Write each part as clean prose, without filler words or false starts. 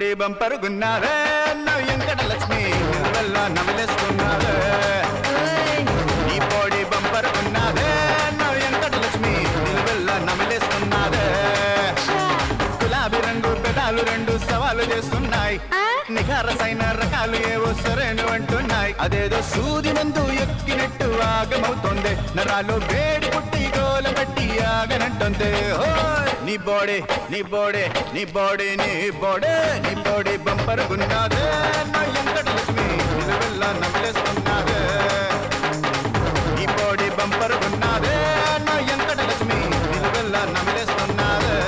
బోడి బంపర్ గున్నారే నా వెంకట లక్ష్మి వల్ల నమలేసుకున్నారే నీ బోడి బంపర్ గున్నారే నా వెంకట లక్ష్మి వల్ల నమలేసుకున్నారే గులాబీ రంగు పెదాలు రెండు సవాలు చేస్తున్నాయి నిఖారసైన రకాలు ఏవో సరేను అంటున్నాయి అదేదో సూది మందు ఎక్కినట్టు ఆగమవుతోంది నరాలు వేడి పుట్టి గోల పట్టి ఆగనంటుంది నీ బోడే నీ బోడే నీ బోడే నీ బోడే నీ బోడి బంపర్ గున్నాదే నా వెంకట లక్ష్మి నిలువెల్ల నమలేసుకున్నాదే నీ బోడి బంపర్ గున్నాదే నా వెంకట లక్ష్మి నిలువెల్ల నమలేసుకున్నాదే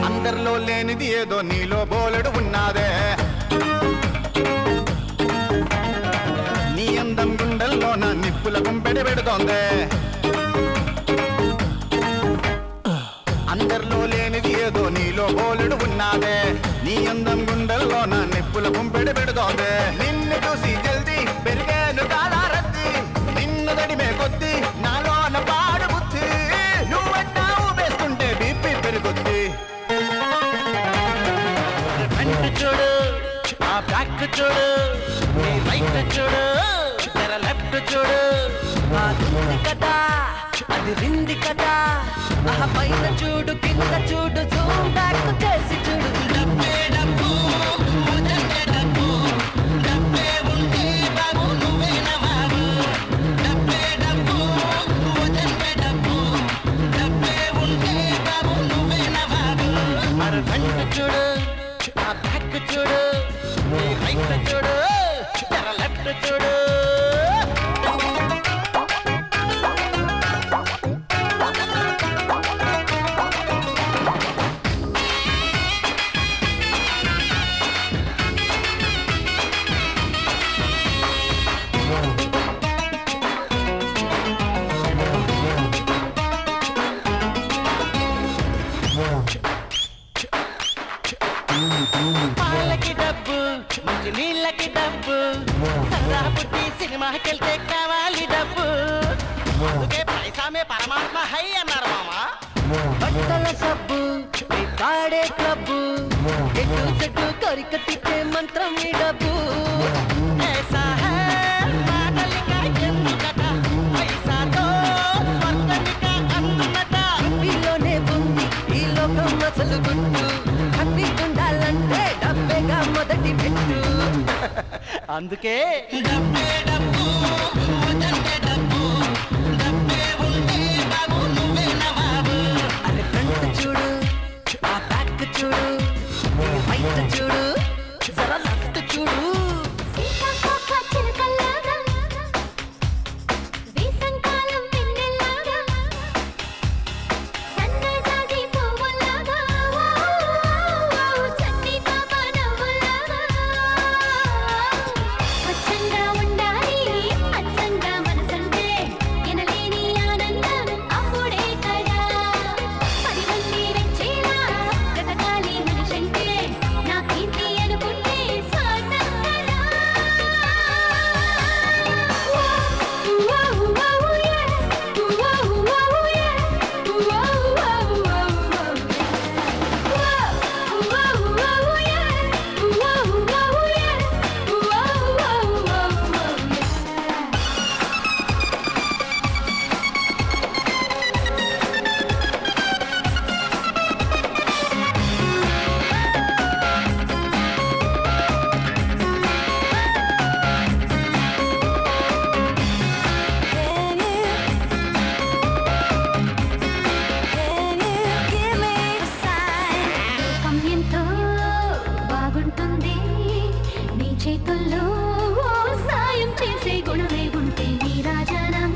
అందరిలో లేనిది ఏదో నీలో బోలెడు ఉన్నాదే నీ అందం గుండెల్లో నా నిప్పుల కుంపెడి పెడుతోందే అందరిలో లేనిది ఏదో నీలో బోలెడు ఉన్నాదే నీ అందం గుండెల్లో నా నిప్పుల కుంపెడి పెడుతోందే నిన్ను చూసి జల్దీ పెరిగాను కాలారద్ది నిన్ను దడిమే కొద్ది నాలోన పాడు బుద్ధి నువ్వన్నావు వేస్తుంటే బీపీ పెరుగుద్ది చూడు ఆ బ్యాక్ చూడు నీ రైట్ చూడు తెర లెఫ్ట్ చూడు అది కదా అది రింది కదా ఆ పైన చూడు కింద చూడు జూమ్ బ్యాక్ చేసి చూడు డబ్బే డబ్బు డబ్బే డబ్బు డబ్బే ఉంటే బాబు నువ్వే నవాబు డబ్బే డబ్బు డబ్బే డబ్బు డబ్బే ఉంటే బాబు నువ్వే నవాబు మరి ఫ్రంట్ చూడు ఆ బ్యాక్ చూడు నీ రైట్ చూడు తెర లెఫ్ట్ చూడు పాలకి డబ్బు మంచి నీళ్ళకి డబ్బు సరదా పుట్టి సినిమాకెళ్తే కావాలి డబ్బు అందుకే పైసామే పరమాత్మ హై అన్నారు మామా బట్టల సబ్బు కాడే క్లబ్బు ఎటు చెట్టు కొరిక తిప్పే మంత్రం ఈ డబ్బు పైసాతో స్వర్గనిక అందునట వీళ్ళలోనే ఉంది ఈ లోకం అసలు గుట్టు హ్యాపీ ఉండాలంటే డబ్బేగా మొదటి పెట్టు అందుకే డబ్బే డబ్బు డబ్బే డబ్బు డబ్బే ఉంటే బాబు నువ్వే నవాబు అరే ఫ్రంట్ చూడు ఆ బ్యాక్ చూడు రైట్ చూడు జరా లెఫ్ట్ చూడు చేతుల్లో సాయం చేసే గుణమే ఉంటే నీ రాజనం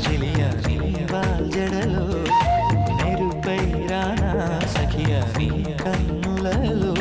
చెలియా నీ వాల్జడలో మెరుపై రానా సఖియా నీ కన్నులలో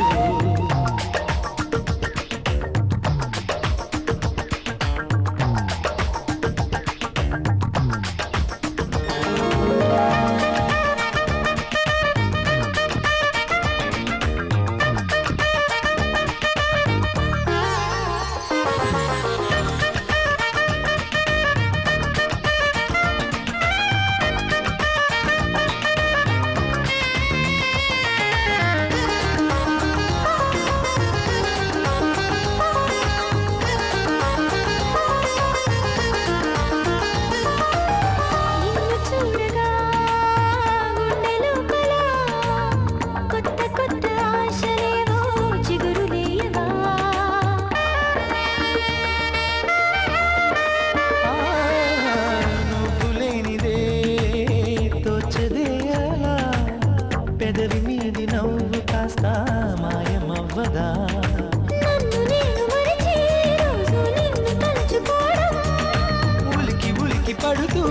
నిన్ను చూడగా గుండె లోపల కొత్త కొత్త ఆశలేవో చిగురులేయగా నువ్వు లేనిదే తోచదే అలా పెదవి మీది నవ్వు కాస్త మాయమవ్వదా నన్ను నేను మరిచి రోజు నిన్ను తలుచుకోవడం ఉలికి ఉలికి పడుతూ